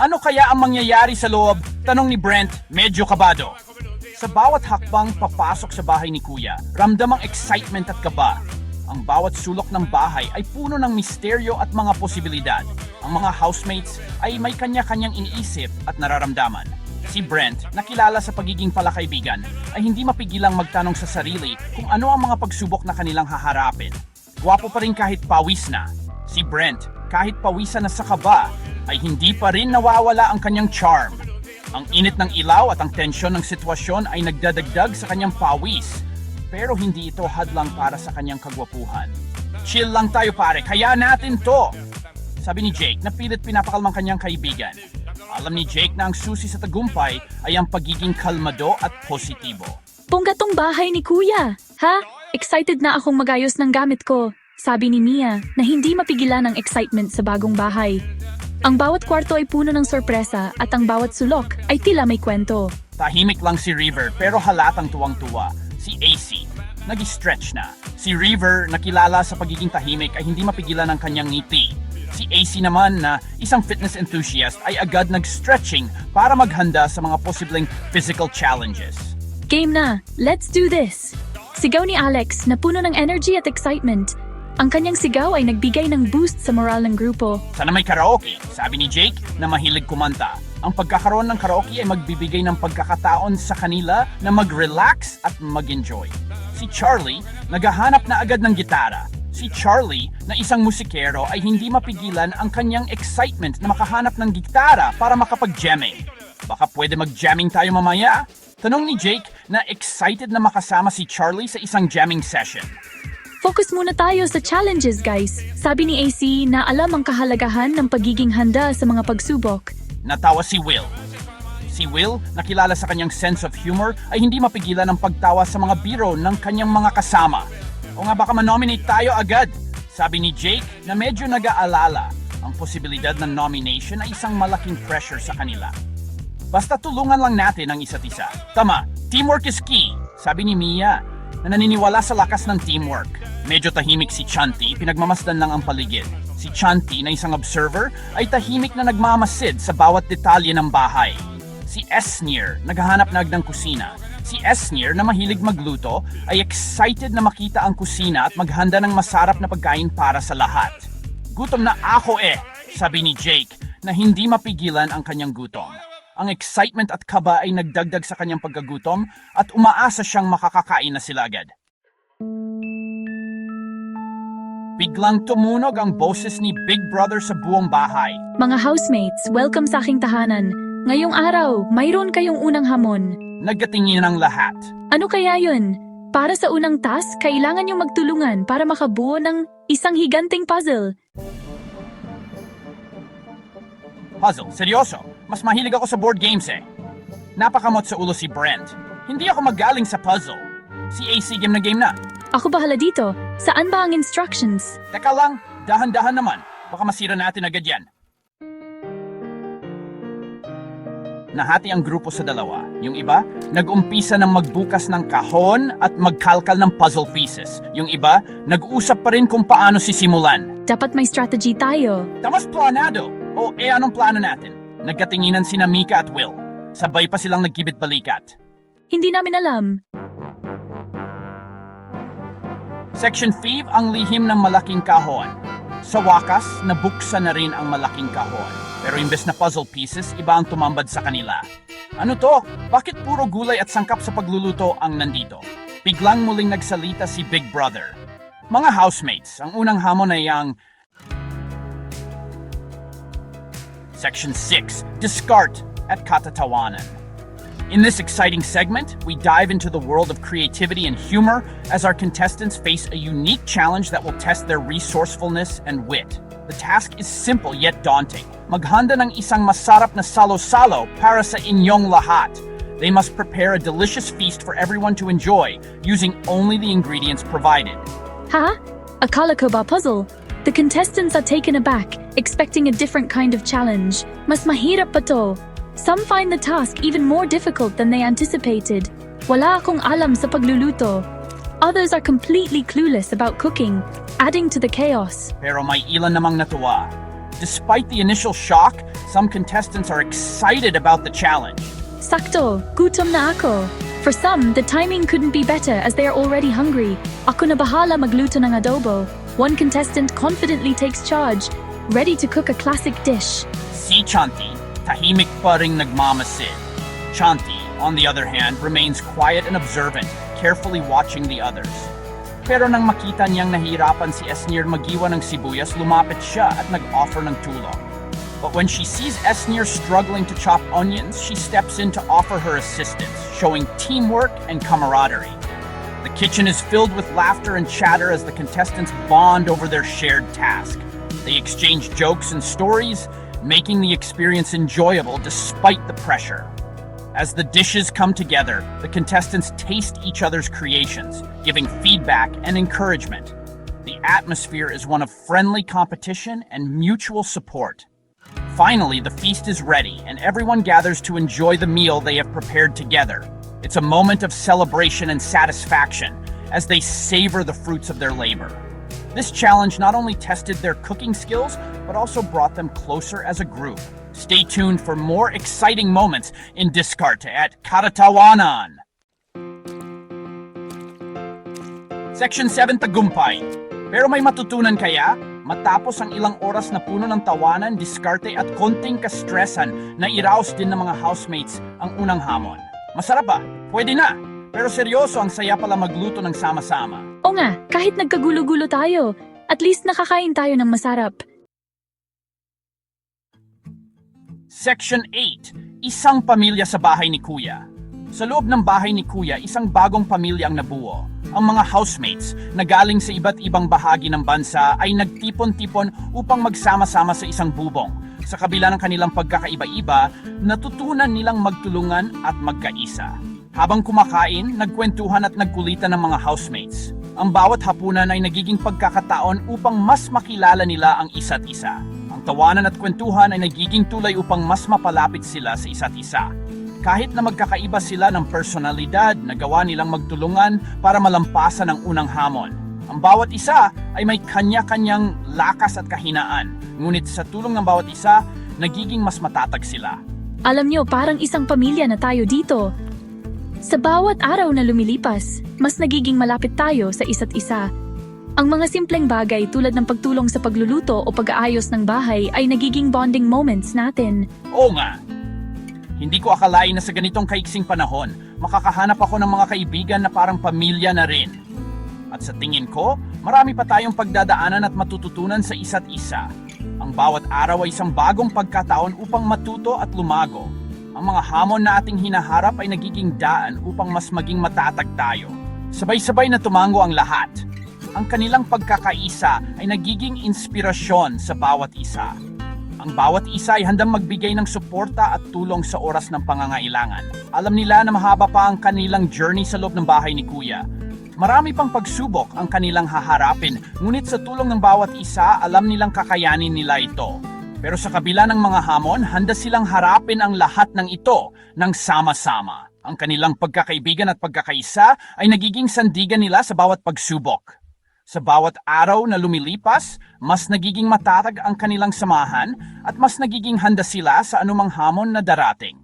Ano kaya ang mangyayari sa loob? Tanong ni Brent, medyo kabado. Sa bawat hakbang papasok sa bahay ni Kuya, ramdam ang excitement at kaba. Ang bawat sulok ng bahay ay puno ng misteryo at mga posibilidad. Ang mga housemates ay may kanya-kanyang iniisip at nararamdaman. Si Brent, na kilala sa pagiging palakaibigan, ay hindi mapigilang magtanong sa sarili kung ano ang mga pagsubok na kanilang haharapin. Gwapo pa rin kahit pawis na. Si Brent, kahit pawisan na sa kaba, ay hindi pa rin nawawala ang kanyang charm. Ang init ng ilaw at ang tensyon ng sitwasyon ay nagdadagdag sa kanyang pawis, pero hindi ito hadlang para sa kanyang kagwapuhan. Chill lang tayo pare, kaya natin to! Sabi ni Jake na pilit pinapakalmang kanyang kaibigan. Alam ni Jake na ang susi sa tagumpay ay ang pagiging kalmado at positibo. Bongga tong bahay ni Kuya! Ha? Excited na akong magayos ng gamit ko. Sabi ni Mia na hindi mapigilan ang excitement sa bagong bahay. Ang bawat kwarto ay puno ng sorpresa at ang bawat sulok ay tila may kwento. Tahimik lang si River pero halatang tuwang-tuwa. Si AC, nag-stretch na. Si River, nakilala sa pagiging tahimik, ay hindi mapigilan ang kanyang ngiti. Si AC naman na isang fitness enthusiast ay agad nag-stretching para maghanda sa mga posibleng physical challenges. Game na! Let's do this! Sigaw ni Alex na puno ng energy at excitement. Ang kanyang sigaw ay nagbigay ng boost sa moral ng grupo. Sana may karaoke, sabi ni Jake na mahilig kumanta. Ang pagkakaroon ng karaoke ay magbibigay ng pagkakataon sa kanila na mag-relax at mag-enjoy. Si Charlie, naghahanap na agad ng gitara. Si Charlie, na isang musikero, ay hindi mapigilan ang kanyang excitement na makahanap ng gitara para makapag-jamming. Baka pwede mag-jamming tayo mamaya? Tanong ni Jake na excited na makasama si Charlie sa isang jamming session. Focus muna tayo sa challenges, guys. Sabi ni AC na alam ang kahalagahan ng pagiging handa sa mga pagsubok. Natawa si Will. Si Will, nakilala sa kanyang sense of humor, ay hindi mapigilan ang pagtawa sa mga biro ng kanyang mga kasama. O nga baka manominate tayo agad? Sabi ni Jake na medyo nag-aalala. Ang posibilidad ng nomination ay isang malaking pressure sa kanila. Basta tulungan lang natin ang isa't isa. Tama, teamwork is key, sabi ni Mia na naniniwala sa lakas ng teamwork. Medyo tahimik si Chanti, pinagmamasdan lang ang paligid. Si Chanti na isang observer ay tahimik na nagmamasid sa bawat detalye ng bahay. Si Esnir, naghahanap na ng kusina. Si Esnir na mahilig magluto ay excited na makita ang kusina at maghanda ng masarap na pagkain para sa lahat. Gutom na ako sabi ni Jake na hindi mapigilan ang kanyang gutom. Ang excitement at kaba ay nagdagdag sa kanyang pagkagutom at umaasa siyang makakakain na sila agad. Biglang tumunog ang boses ni Big Brother sa buong bahay. Mga housemates, welcome sa aking tahanan. Ngayong araw, mayroon kayong unang hamon. Nagkatingin ang lahat. Ano kaya yun? Para sa unang task, kailangan yung magtulungan para makabuo ng isang higanting puzzle. Puzzle, seryoso. Mas mahilig ako sa board games Napakamot sa ulo si Brent. Hindi ako magaling sa puzzle. Si AC game na. Ako bahala dito. Saan ba ang instructions? Teka lang, dahan-dahan naman. Baka masira natin agad yan. Nahati ang grupo sa dalawa. Yung iba, nag-umpisa ng magbukas ng kahon at magkalkal ng puzzle pieces. Yung iba, nag-usap pa rin kung paano sisimulan. Dapat may strategy tayo. Tamas planado! O anong plano natin? Nagkatinginan sina Mika at Will. Sabay pa silang nagkibit-balikat. Hindi namin alam. Section 5 ang lihim ng malaking kahon. Sa wakas, nabuksan na rin ang malaking kahon. Pero imbes na puzzle pieces, iba ang tumambad sa kanila. Ano to? Bakit puro gulay at sangkap sa pagluluto ang nandito? Biglang muling nagsalita si Big Brother. Mga housemates, ang unang hamon ay ang Section 6, Discard at Katatawanan. In this exciting segment, we dive into the world of creativity and humor as our contestants face a unique challenge that will test their resourcefulness and wit. The task is simple yet daunting. Maghanda ng isang masarap na salo-salo para sa inyong lahat. They must prepare a delicious feast for everyone to enjoy using only the ingredients provided. Ha? Akala ko ba puzzle? The contestants are taken aback, expecting a different kind of challenge. Mas mahirap pa to. Some find the task even more difficult than they anticipated. Wala akong alam sa pagluluto. Others are completely clueless about cooking, adding to the chaos. Pero may ilan namang natuwa. Despite the initial shock, some contestants are excited about the challenge. Sakto, gutom na ako. For some, the timing couldn't be better as they are already hungry. Ako na bahala magluto ng adobo. One contestant confidently takes charge, ready to cook a classic dish. Si Chanti, tahimik pa ring nagmamasid. Chanti, on the other hand, remains quiet and observant, carefully watching the others. Pero nang makita niyang nahihirapan si Esnir magiwa ng sibuyas, lumapit siya at nag-offer ng tulong. But when she sees Esnir struggling to chop onions, she steps in to offer her assistance, showing teamwork and camaraderie. The kitchen is filled with laughter and chatter as the contestants bond over their shared task. They exchange jokes and stories, making the experience enjoyable despite the pressure. As the dishes come together, the contestants taste each other's creations, giving feedback and encouragement. The atmosphere is one of friendly competition and mutual support. Finally, the feast is ready, and everyone gathers to enjoy the meal they have prepared together. It's a moment of celebration and satisfaction as they savor the fruits of their labor. This challenge not only tested their cooking skills, but also brought them closer as a group. Stay tuned for more exciting moments in Diskarte at Karatawanan. Section 7 Tagumpay. Pero may matutunan kaya? Matapos ang ilang oras na puno ng tawanan, diskarte at konting kastresan, nairaos din ng mga housemates ang unang hamon. Masarap ba? Pwede na! Pero seryoso, ang saya pala magluto ng sama-sama. O nga, kahit nagkagulo-gulo tayo, at least nakakain tayo ng masarap. Section 8. Isang pamilya sa bahay ni Kuya. Sa loob ng bahay ni Kuya, isang bagong pamilya ang nabuo. Ang mga housemates na galing sa iba't ibang bahagi ng bansa ay nagtipon-tipon upang magsama-sama sa isang bubong. Sa kabila ng kanilang pagkakaiba-iba, natutunan nilang magtulungan at magkaisa. Habang kumakain, nagkwentuhan at nagkulitan ng mga housemates. Ang bawat hapunan ay nagiging pagkakataon upang mas makilala nila ang isa't isa. Ang tawanan at kwentuhan ay nagiging tulay upang mas mapalapit sila sa isa't isa. Kahit na magkakaiba sila ng personalidad, nagawa nilang magtulungan para malampasan ang unang hamon. Ang bawat isa ay may kanya-kanyang lakas at kahinaan, ngunit sa tulong ng bawat isa, nagiging mas matatag sila. Alam nyo, parang isang pamilya na tayo dito. Sa bawat araw na lumilipas, mas nagiging malapit tayo sa isa't isa. Ang mga simpleng bagay tulad ng pagtulong sa pagluluto o pag-aayos ng bahay ay nagiging bonding moments natin. Oo nga! Hindi ko akalain na sa ganitong kaiksing panahon, makakahanap ako ng mga kaibigan na parang pamilya na rin. At sa tingin ko, marami pa tayong pagdadaanan at matututunan sa isa't isa. Ang bawat araw ay isang bagong pagkataon upang matuto at lumago. Ang mga hamon na ating hinaharap ay nagiging daan upang mas maging matatag tayo. Sabay-sabay na tumango ang lahat. Ang kanilang pagkakaisa ay nagiging inspirasyon sa bawat isa. Ang bawat isa ay handang magbigay ng suporta at tulong sa oras ng pangangailangan. Alam nila na mahaba pa ang kanilang journey sa loob ng bahay ni Kuya. Marami pang pagsubok ang kanilang haharapin, ngunit sa tulong ng bawat isa, alam nilang kakayanin nila ito. Pero sa kabila ng mga hamon, handa silang harapin ang lahat ng ito ng sama-sama. Ang kanilang pagkakaibigan at pagkakaisa ay nagiging sandigan nila sa bawat pagsubok. Sa bawat araw na lumilipas, mas nagiging matatag ang kanilang samahan at mas nagiging handa sila sa anumang hamon na darating.